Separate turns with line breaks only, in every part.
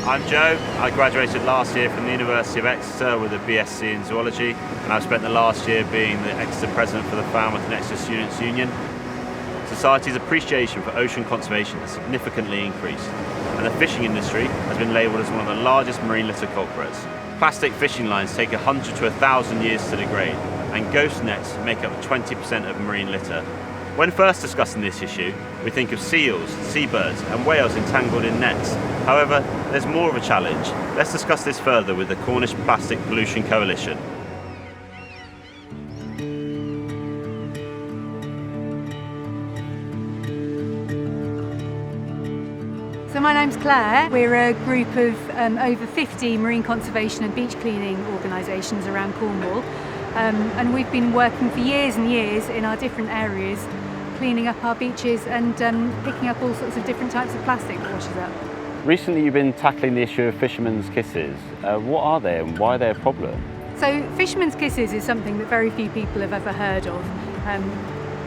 I'm Joe. I graduated last year from the University of Exeter with a BSc in Zoology, and I've spent the last year being the Exeter President for the Falmouth and Exeter Students' Union. Society's appreciation for ocean conservation has significantly increased, and the fishing industry has been labelled as one of the largest marine litter culprits. Plastic fishing lines take 100 to 1,000 years to degrade, and ghost nets make up 20% of marine litter. When first discussing this issue, we think of seals, seabirds and whales entangled in nets. However, there's more of a challenge. Let's discuss this further with the Cornish Plastic Pollution Coalition.
So my name's Claire. We're a group of over 50 marine conservation and beach cleaning organisations around Cornwall. And we've been working for years and years in our different areas, cleaning up our beaches and picking up all sorts of different types of plastic that washes up.
Recently you've been tackling the issue of fishermen's kisses. What are they and why are they a problem?
So fishermen's kisses is something that very few people have ever heard of.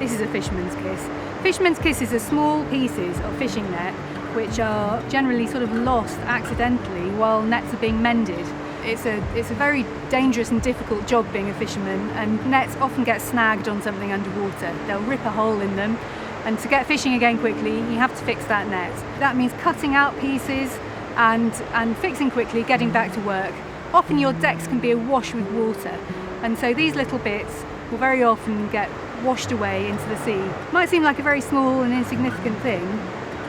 This is a fisherman's kiss. Fisherman's kisses are small pieces of fishing net which are generally sort of lost accidentally while nets are being mended. It's a very dangerous and difficult job being a fisherman, and nets often get snagged on something underwater. They'll rip a hole in them, and to get fishing again quickly you have to fix that net. That means cutting out pieces and fixing quickly, getting back to work. Often your decks can be awash with water, and so these little bits will very often get washed away into the sea. Might seem like a very small and insignificant thing,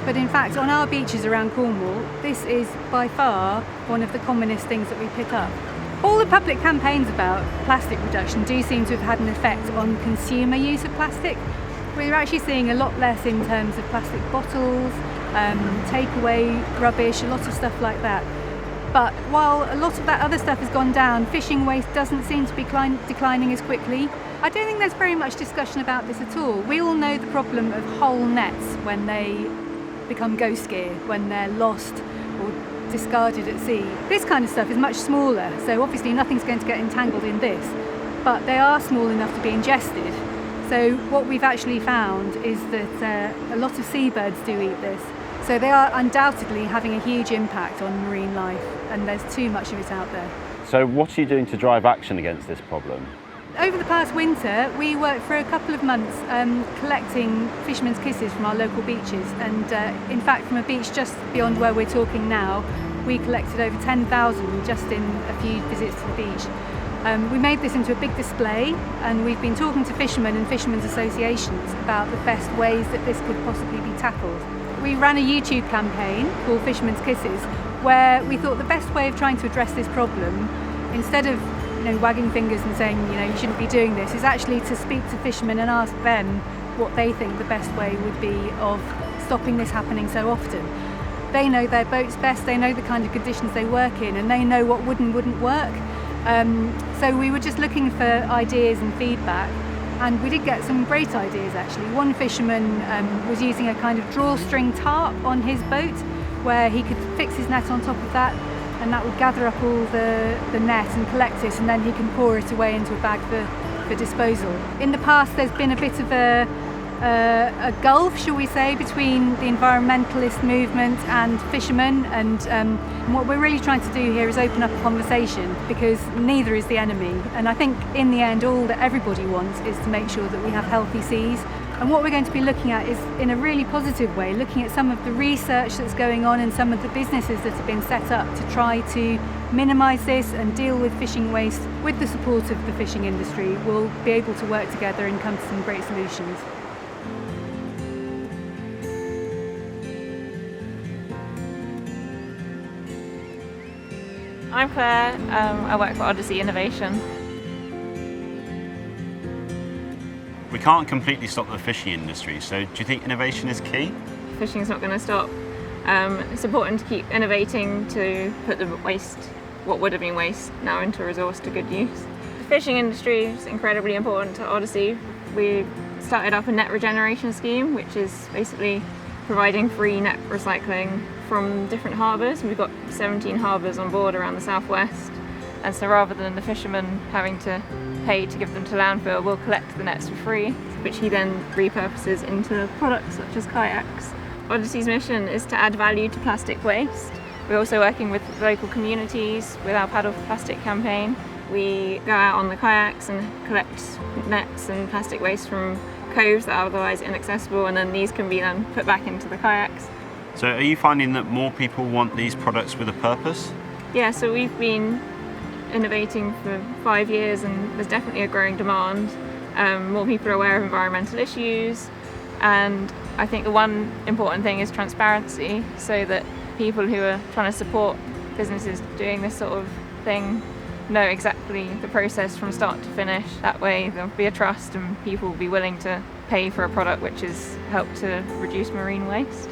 but in fact on our beaches around Cornwall this is by far one of the commonest things that we pick up. All the public campaigns about plastic reduction do seem to have had an effect on consumer use of plastic. We're actually seeing a lot less in terms of plastic bottles, takeaway rubbish, a lot of stuff like that. But while a lot of that other stuff has gone down, fishing waste doesn't seem to be declining as quickly. I don't think there's very much discussion about this at all. We all know the problem of whole nets when they become ghost gear, when they're lost or discarded at sea. This kind of stuff is much smaller, so obviously nothing's going to get entangled in this, but they are small enough to be ingested. So what we've actually found is that a lot of seabirds do eat this. So they are undoubtedly having a huge impact on marine life, and there's too much of it out there.
So what are you doing to drive action against this problem?
Over the past winter, we worked for a couple of months collecting fishermen's kisses from our local beaches, and in fact from a beach just beyond where we're talking now, we collected over 10,000 just in a few visits to the beach. We made this into a big display, and we've been talking to fishermen and fishermen's associations about the best ways that this could possibly be tackled. We ran a YouTube campaign called Fishermen's Kisses, where we thought the best way of trying to address this problem, instead of wagging fingers and saying, you shouldn't be doing this, is actually to speak to fishermen and ask them what they think the best way would be of stopping this happening so often. They know their boats best, they know the kind of conditions they work in, and they know what would and wouldn't work. So we were just looking for ideas and feedback, and we did get some great ideas actually. One fisherman was using a kind of drawstring tarp on his boat where he could fix his net on top of that, and that would gather up all the net and collect it, and then he can pour it away into a bag for disposal. In the past there's been a bit of a gulf, shall we say, between the environmentalist movement and fishermen, and what we're really trying to do here is open up a conversation, because neither is the enemy, and I think in the end all that everybody wants is to make sure that we have healthy seas. And what we're going to be looking at is, in a really positive way, looking at some of the research that's going on and some of the businesses that have been set up to try to minimise this and deal with fishing waste. With the support of the fishing industry, we'll be able to work together and come to some great solutions.
I'm Claire, I work for Odyssey Innovation.
We can't completely stop the fishing industry, so do you think innovation is key?
Fishing's not going to stop. It's important to keep innovating to put the waste, what would have been waste, now into a resource to good use. The fishing industry is incredibly important to Odyssey. We started up a net regeneration scheme, which is basically providing free net recycling from different harbours. We've got 17 harbours on board around the southwest, and so rather than the fishermen having to pay to give them to landfill, we'll collect the nets for free, which he then repurposes into products such as kayaks. Odyssey's mission is to add value to plastic waste We're also working with local communities with our Paddle for Plastic campaign. We go out on the kayaks and collect nets and plastic waste from coves that are otherwise inaccessible, and then these can be then put back into the kayaks.
So are you finding that more people want these products with a purpose?
Yeah, so we've been innovating for 5 years and there's definitely a growing demand. More people are aware of environmental issues, and I think the one important thing is transparency, so that people who are trying to support businesses doing this sort of thing know exactly the process from start to finish. That way there'll be a trust and people will be willing to pay for a product which has helped to reduce marine waste.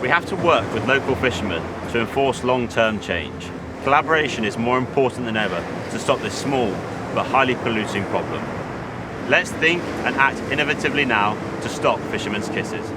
We have to work with local fishermen to enforce long-term change. Collaboration is more important than ever to stop this small but highly polluting problem. Let's think and act innovatively now to stop fishermen's kisses.